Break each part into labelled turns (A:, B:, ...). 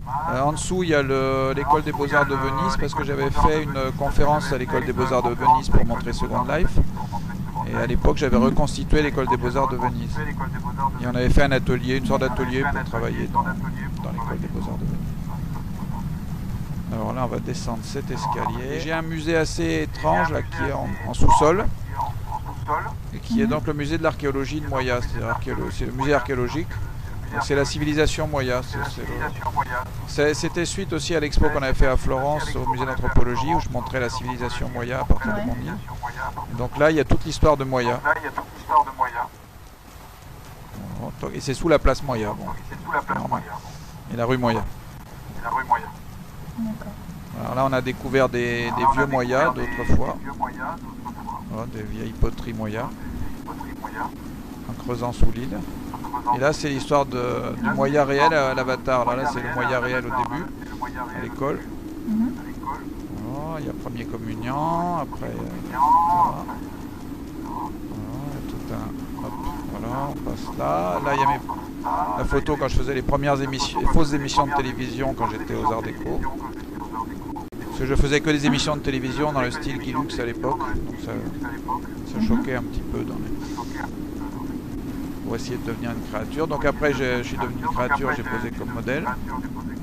A: En dessous, il y a l'école des Beaux-Arts de Venise, parce que j'avais fait une conférence à l'école des Beaux-Arts de Venise pour montrer Second Life. Et à l'époque, j'avais reconstitué l'école des Beaux-Arts de Venise. Et on avait fait un atelier, une sorte d'atelier pour travailler dans l'école des Beaux-Arts de Venise. Alors là, on va descendre cet escalier. J'ai un musée assez étrange là, qui est en sous-sol. Et qui est donc le musée de l'archéologie de Moya. C'est le musée archéologique. C'est la civilisation Moya. C'était suite aussi à l'expo qu'on avait fait à Florence au musée d'anthropologie où je montrais la civilisation Moya à partir de mon île. Et donc là, il y a toute l'histoire de Moya. Et c'est sous la place Moya. Bon. Et la rue Moya. Alors là, on a découvert des vieux Moyas d'autrefois. Voilà, des vieilles poteries Moya. En creusant sous l'île. Et là, c'est l'histoire du Moya réel à l'Avatar. Là, c'est le Moya réel au début, à l'école. Voilà, il y a premier communion, après... voilà, tout un... Hop, voilà, on passe là. Là, il y a la photo quand je faisais les premières fausses émissions de télévision quand j'étais aux Arts Déco. Parce que je faisais que des émissions de télévision dans le style Guilux à l'époque. Donc ça choquait un petit peu dans les... pour essayer de devenir une créature. Donc après, je suis devenu une créature, j'ai posé comme modèle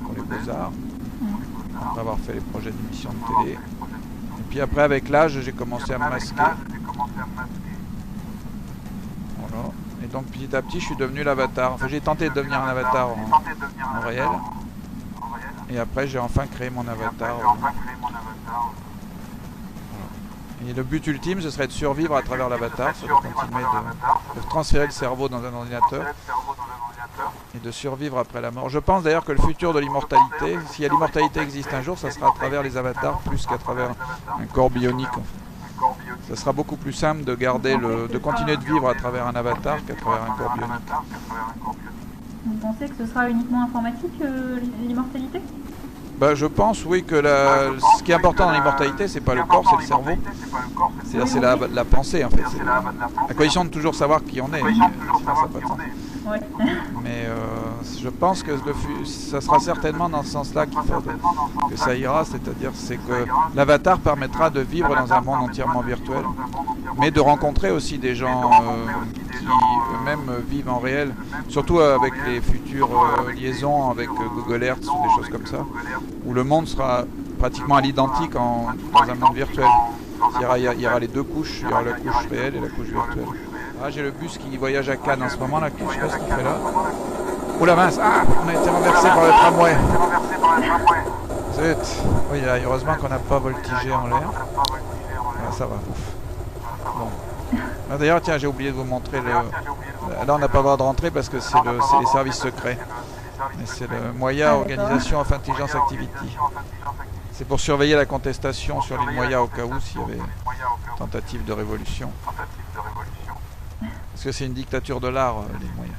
A: pour les Beaux-Arts. Après avoir fait les projets d'émissions de télé. Et puis après, avec l'âge, j'ai commencé à me masquer. Voilà. Et donc petit à petit, je suis devenu l'avatar. Enfin, j'ai tenté de devenir un avatar en réel. Et après, j'ai enfin créé mon avatar. Et le but ultime, ce serait de survivre à travers l'avatar, de continuer de transférer le cerveau dans un ordinateur et de survivre après la mort. Je pense d'ailleurs que le futur de l'immortalité, si l'immortalité existe un jour, ça sera à travers les avatars plus qu'à travers un corps bionique. Ça sera beaucoup plus simple de garder de continuer de vivre à travers un avatar qu'à travers un corps bionique.
B: Vous pensez que ce sera uniquement informatique, l'immortalité ?
A: Bah, je pense, oui, que ce qui est important dans l'immortalité, c'est pas le corps, c'est le cerveau. C'est la pensée, en fait. À condition de toujours savoir qui on est. Sinon, ça n'a pas de sens. Mais je pense que ça sera certainement dans ce sens-là que ça ira, c'est-à-dire que l'avatar permettra de vivre dans un monde entièrement virtuel, mais de rencontrer aussi des gens qui eux-mêmes vivent en réel, surtout avec les futures liaisons avec Google Earth ou des choses comme ça, où le monde sera pratiquement à l'identique dans un monde virtuel. Il y aura les deux couches, il y aura la couche réelle et la couche virtuelle. Ah, j'ai le bus qui voyage à Cannes en ce moment, là, je sais pas ce qu'il fait là. Oh la mince, ah, on a été renversé par le tramway. Zut. Oui, là, heureusement qu'on n'a pas voltigé en l'air. Ah, ça va, ouf. Bon. Ah, d'ailleurs, tiens, j'ai oublié de vous montrer Là, on n'a pas le droit de rentrer parce que c'est les services secrets. Mais c'est le Moya Organisation of Intelligence Activity. C'est pour surveiller la contestation sur l'île Moya au cas où s'il y avait tentative de révolution. Parce que c'est une dictature de l'art, les moyens.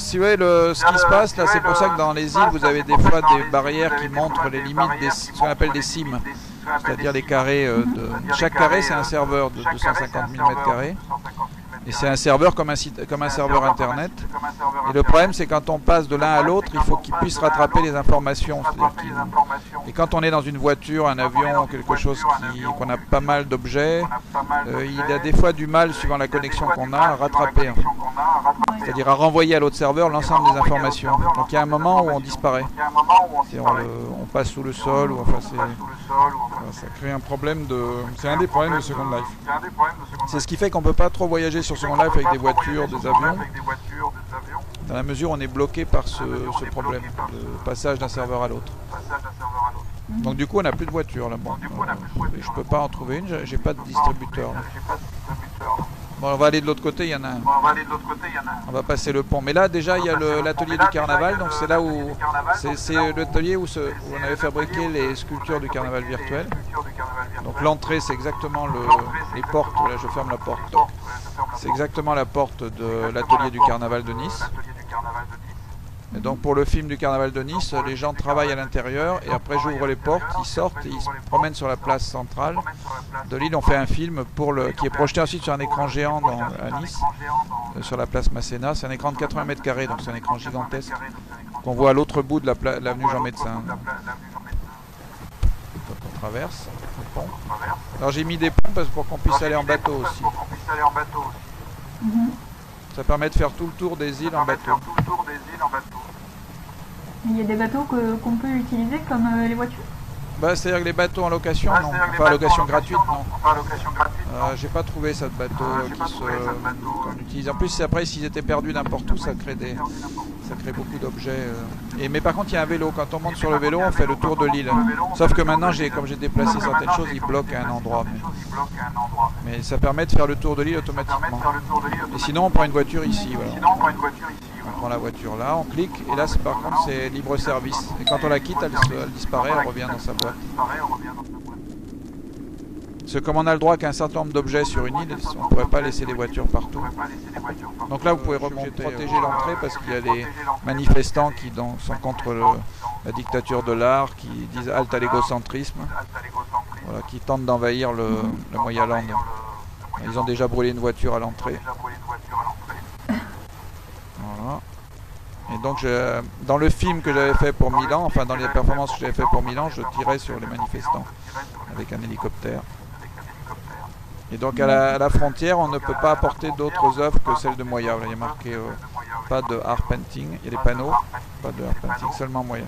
A: Si vous voyez ce qui se passe, là, c'est pour ça que dans les îles, vous avez des fois des barrières qui montrent les limites ce qu'on appelle des cimes. C'est-à-dire les carrés chaque carré, c'est un serveur de 250 000 m². Et c'est un serveur comme un serveur internet. Et le problème, c'est quand on passe de l'un à l'autre, il faut qu'il puisse rattraper les informations. Et quand on est dans une voiture, un avion, quelque chose qu'on a pas mal d'objets, il a des fois du mal, suivant la connexion qu'on a, à rattraper. En fait. C'est-à-dire à renvoyer à l'autre serveur l'ensemble des informations. Donc il y a un moment où on disparaît. On passe sous le sol, ou enfin ça crée un problème c'est un des problèmes de Second Life. C'est ce qui fait qu'on ne peut pas trop voyager sur Second Life avec des voitures, des avions, dans la mesure où on est bloqué par ce problème de passage d'un serveur à l'autre. Donc du coup on n'a plus de voiture là. Bon, je peux pas en trouver une, j'ai pas de distributeur. Là. Bon, on va aller de l'autre côté, il y en a un. On va passer le pont. Mais là déjà il y a l'atelier du carnaval, donc c'est là où c'est l'atelier où on avait fabriqué les sculptures du carnaval virtuel. Donc l'entrée c'est exactement les portes, là je ferme la porte. C'est exactement la porte de l'atelier du carnaval de Nice. Et donc pour le film du carnaval de Nice, les gens travaillent à l'intérieur et après j'ouvre les portes, ils sortent et ils se promènent sur la place centrale de l'île. On fait un film qui est projeté ensuite sur un écran géant à Nice, sur la place Masséna. C'est un écran de 80 m², donc c'est un écran gigantesque qu'on voit à l'autre bout de l'avenue Jean Médecin. Quand on traverse le pont. Alors j'ai mis des ponts pour qu'on puisse aller en bateau aussi. Ça permet de faire tout le tour des îles en bateau.
B: Il y a des bateaux qu'on peut utiliser comme les voitures?
A: Bah, c'est-à-dire que les bateaux en location, non. Enfin, en location gratuite, non. J'ai pas trouvé ça de bateau qu'on utilise. En plus, après, s'ils étaient perdus n'importe où, ça crée beaucoup d'objets. Mais par contre, il y a un vélo. Quand on monte sur le vélo, on fait le tour de l'île. Sauf que maintenant, comme j'ai déplacé certaines choses, il bloque à un endroit. Mais ça permet de faire le tour de l'île automatiquement. Et sinon, on prend une voiture ici. Voilà. On prend la voiture là, on clique, et là, par contre, c'est libre service. Et quand on la quitte, elle disparaît, elle revient dans sa boîte. Parce que comme on a le droit qu'à un certain nombre d'objets sur une île, on ne pourrait pas laisser les voitures partout. Donc là, vous pouvez protéger l'entrée parce qu'il y a des manifestants qui sont contre la dictature de l'art, qui disent halte à l'égocentrisme, voilà, qui tentent d'envahir le Moyaland. Ils ont déjà brûlé une voiture à l'entrée. Voilà. Et donc dans le film que j'avais fait pour Milan, enfin dans les performances que j'avais fait pour Milan, je tirais sur les manifestants avec un hélicoptère. Et donc à la frontière, on ne peut pas apporter d'autres œuvres que celles de Moya. Là, il y a marqué pas de art painting, il y a des panneaux, pas de art painting, seulement Moya.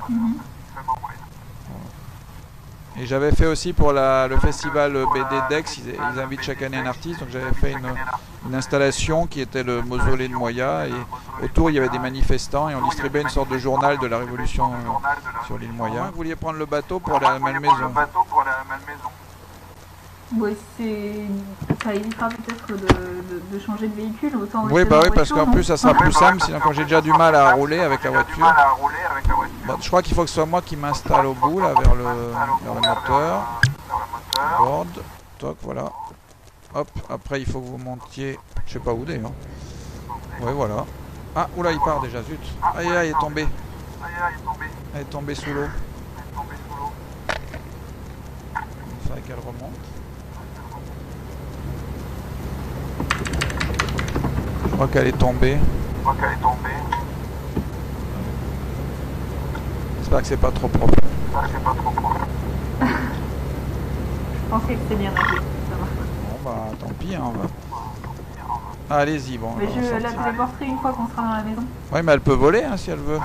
A: Et j'avais fait aussi pour le festival BD Dex, ils invitent chaque année un artiste, donc j'avais fait une installation qui était le mausolée de Moya, et autour il y avait des manifestants et on distribuait une sorte de journal de la révolution sur l'île Moya. Vous vouliez prendre le bateau pour aller à la Malmaison?
B: Oui, ça évitera peut-être de changer de véhicule. Autant
A: oui, bah oui, parce qu'en plus ça sera plus simple, sinon quand j'ai déjà du mal à rouler avec la voiture. Bon, je crois qu'il faut que ce soit moi qui m'installe au bout, là, vers le moteur. Board, toc, voilà. Hop, après il faut que vous montiez, je sais pas où d'ailleurs. Oui, voilà. Ah, oula, il part déjà, zut. Aïe, aïe, il est tombé. Elle est tombée sous l'eau. Il faudrait qu'elle remonte. Je crois qu'elle est tombée. J'espère que c'est pas trop propre.
B: Je pensais que c'était bien nagé, ça va.
A: Bon bah tant pis, hein, on va. Ah, allez-y, bon.
B: Mais je la téléporterai une fois qu'on sera dans la maison.
A: Oui, mais elle peut voler hein, si elle veut.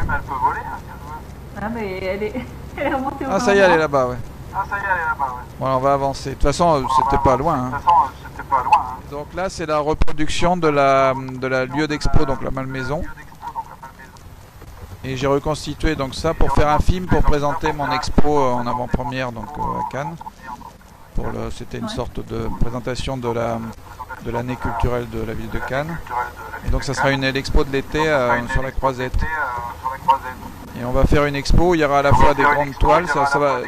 B: Ah, mais elle est remontée au
A: Ah, ça y est, elle est là-bas, ouais. Bon, on va avancer. De toute façon, c'était pas loin. Hein. Donc là, c'est la reproduction de la lieu d'expo, donc la Malmaison. Et j'ai reconstitué donc ça pour faire un film pour présenter mon expo en avant-première donc à Cannes. C'était une sorte de présentation de l'année culturelle de la ville de Cannes. Et donc ça sera l'expo de l'été sur la Croisette. Et on va faire une expo où il y aura à la fois des grandes toiles.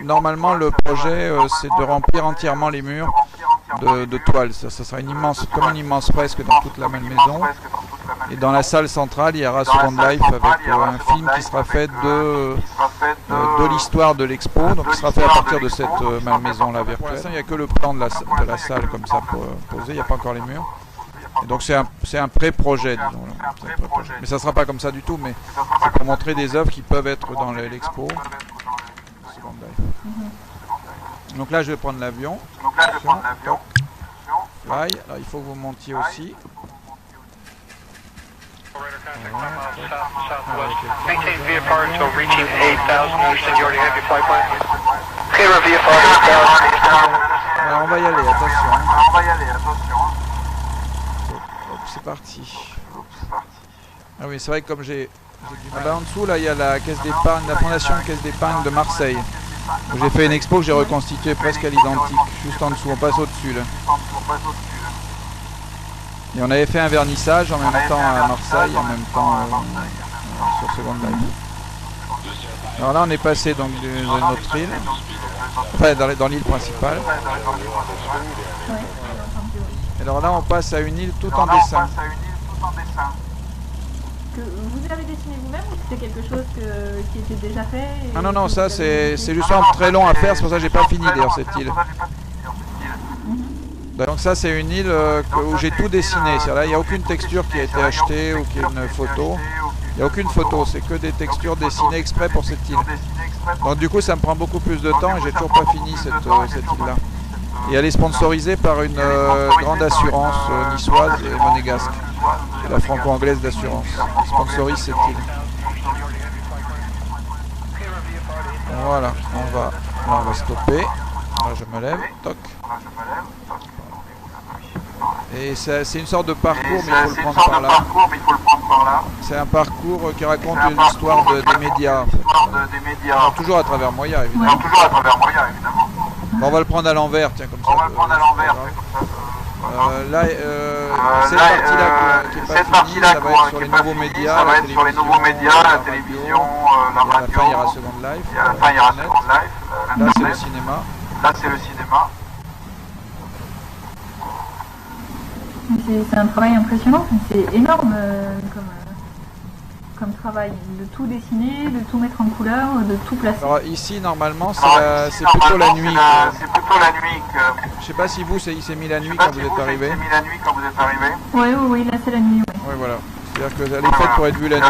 A: Normalement, le projet, c'est de remplir entièrement les murs de toiles. Ça sera comme une immense fresque dans toute la Malmaison. Et dans la salle centrale, il y aura Second Life avec un film qui sera fait de l'histoire de l'expo. Donc, il sera fait à partir de cette Malmaison-là virtuelle. Pour l'instant, il n'y a que le plan de la salle comme ça pour poser. Il n'y a pas encore les murs. Et donc c'est un pré-projet, disons. Mais ça ne sera pas comme ça du tout, mais c'est pour montrer des œuvres qui peuvent être dans l'expo. Donc là, je vais prendre l'avion. Fly. Alors, il faut que vous montiez aussi. Alors, on va y aller, attention. C'est parti. Ah oui, c'est vrai que comme j'ai en dessous, là, il y a la caisse d'épargne, la fondation Caisse d'épargne de Marseille. J'ai fait une expo que j'ai reconstituée presque à l'identique. Juste en dessous, on passe au-dessus là. Et on avait fait un vernissage en même temps à Marseille, en même temps sur Second Life. Alors là, on est passé donc de notre île, enfin dans l'île principale. Et alors là, on passe à une île tout en dessin.
B: Que vous avez dessiné vous-même ou c'était quelque chose qui était déjà fait
A: Ah non, ça c'est justement très long à faire, c'est pour ça que j'ai pas fini d'ailleurs cette île. Donc ça c'est une île où j'ai tout dessiné, là il n'y a aucune texture qui a été achetée ou qui est une photo. Il n'y a aucune photo, c'est que des textures dessinées exprès pour cette île. Donc du coup ça me prend beaucoup plus de temps et j'ai toujours pas fini cette île-là. Et elle est sponsorisée par une grande assurance niçoise et monégasque. La franco-anglaise d'assurance qui sponsorise cette île. Voilà, là on va stopper. Là je me lève, toc. Et c'est une sorte de parcours, mais il faut le prendre par là. C'est un parcours qui raconte une histoire des médias. En fait. Alors, toujours à travers Moya, évidemment. Bon, on va le prendre à l'envers, tiens, comme ça. Là, cette partie-là qui n'est pas finie, ça va être sur les nouveaux médias, la télévision, la radio. À la fin, il y aura Second Life. Là, c'est le cinéma.
B: C'est un travail impressionnant, c'est énorme comme travail, de tout dessiner, de tout mettre en couleur, de tout placer.
A: Alors ici normalement c'est plutôt la nuit. Je sais pas si vous il s'est mis la nuit quand vous êtes arrivé.
B: Oui, là c'est la nuit.
A: Oui, voilà. C'est-à-dire qu'elle est faite pour être vue la nuit.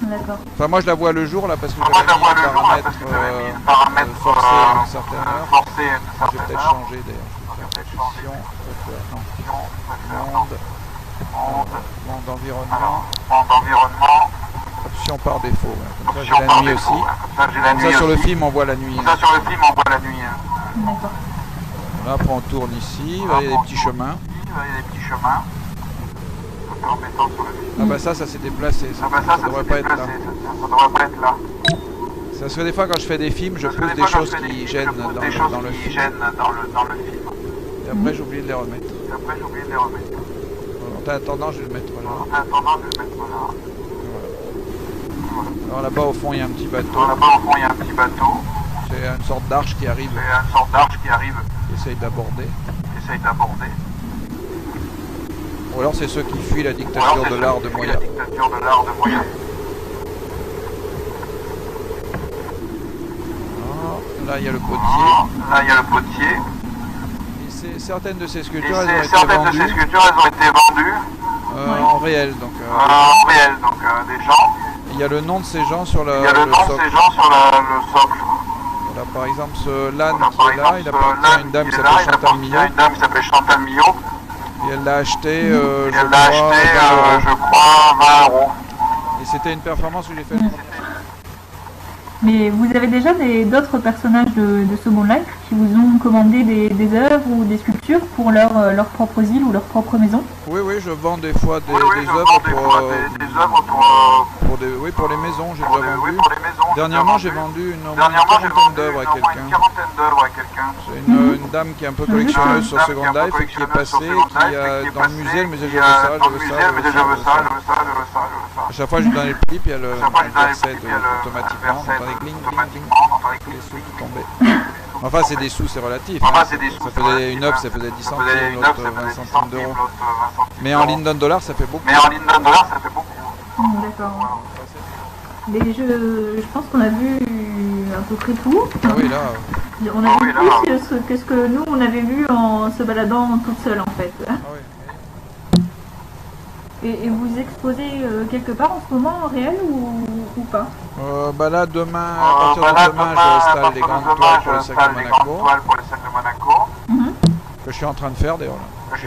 B: D'accord.
A: Enfin moi je la vois le jour là parce que j'avais mis un paramètre forcé à une certaine heure. Je vais peut-être changer d'ailleurs. Monde environnement. Option par défaut. Comme ça j'ai la nuit aussi. Comme ça sur le film on voit la nuit.
B: D'accord.
A: Là après on tourne ici, il y a des petits chemins. Ah bah ça s'est déplacé, ça devrait pas être là. Ça se fait des fois quand je fais des films, je pousse des choses qui gênent dans le film. Et après j'ai oublié de les remettre. En attendant je vais le mettre là. Voilà. Alors là-bas au fond il y a un petit bateau. C'est une sorte d'arche qui arrive. Qui essaye d'aborder. Ou alors c'est ceux qui fuient la dictature de l'art de Moya. Là il y a le potier. Et certaines de ces sculptures elles ont été vendues en réel. Donc, des gens. Il y a le nom de ces gens sur le socle. Voilà, par exemple ce l'âne qui est là, il appartient à une dame qui s'appelle Chantal Millot. Et elle l'a acheté, je crois, 20 €. Et c'était une performance que j'ai faite.
B: Mais vous avez déjà d'autres personnages de Second Life qui vous ont commandé des œuvres ou des sculptures pour leur propre île ou leur propre maison?
A: Oui, je vends des fois des œuvres pour les maisons, j'ai déjà vendu. Dernièrement, j'ai vendu une quarantaine d'œuvres à quelqu'un. C'est une dame qui est un peu collectionneuse sur Second Life et qui est passée, qui dans le musée, elle me disait je veux ça. À chaque fois, je lui donnais le prix, puis elle versait automatiquement. On entendait gling, les sous qui tombaient. Enfin, c'est des sous, c'est relatif. Hein. Une œuvre, ça faisait 10 centimes, l'autre 20 centimes d'euros. Mais en Linden Dollar, ça fait beaucoup.
B: D'accord. Mais je pense qu'on a vu à peu près tout.
A: Oui, là.
B: On a vu plus que ce que nous, on avait vu en se baladant toute seule, en fait.
A: Ah oui.
B: Et vous exposez quelque part en ce moment en réel ou pas?
A: Bah là, demain, à partir de demain, j'installe des grandes toiles pour le sac de Monaco. Que je suis en train de faire d'ailleurs. J'ai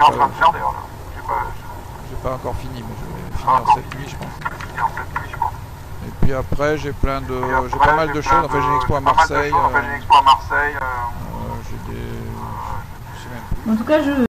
A: pas encore fini, mais je vais finir cette nuit, je pense. Et puis après, j'ai pas mal de choses. Enfin, j'ai une expo à Marseille.
B: En tout cas,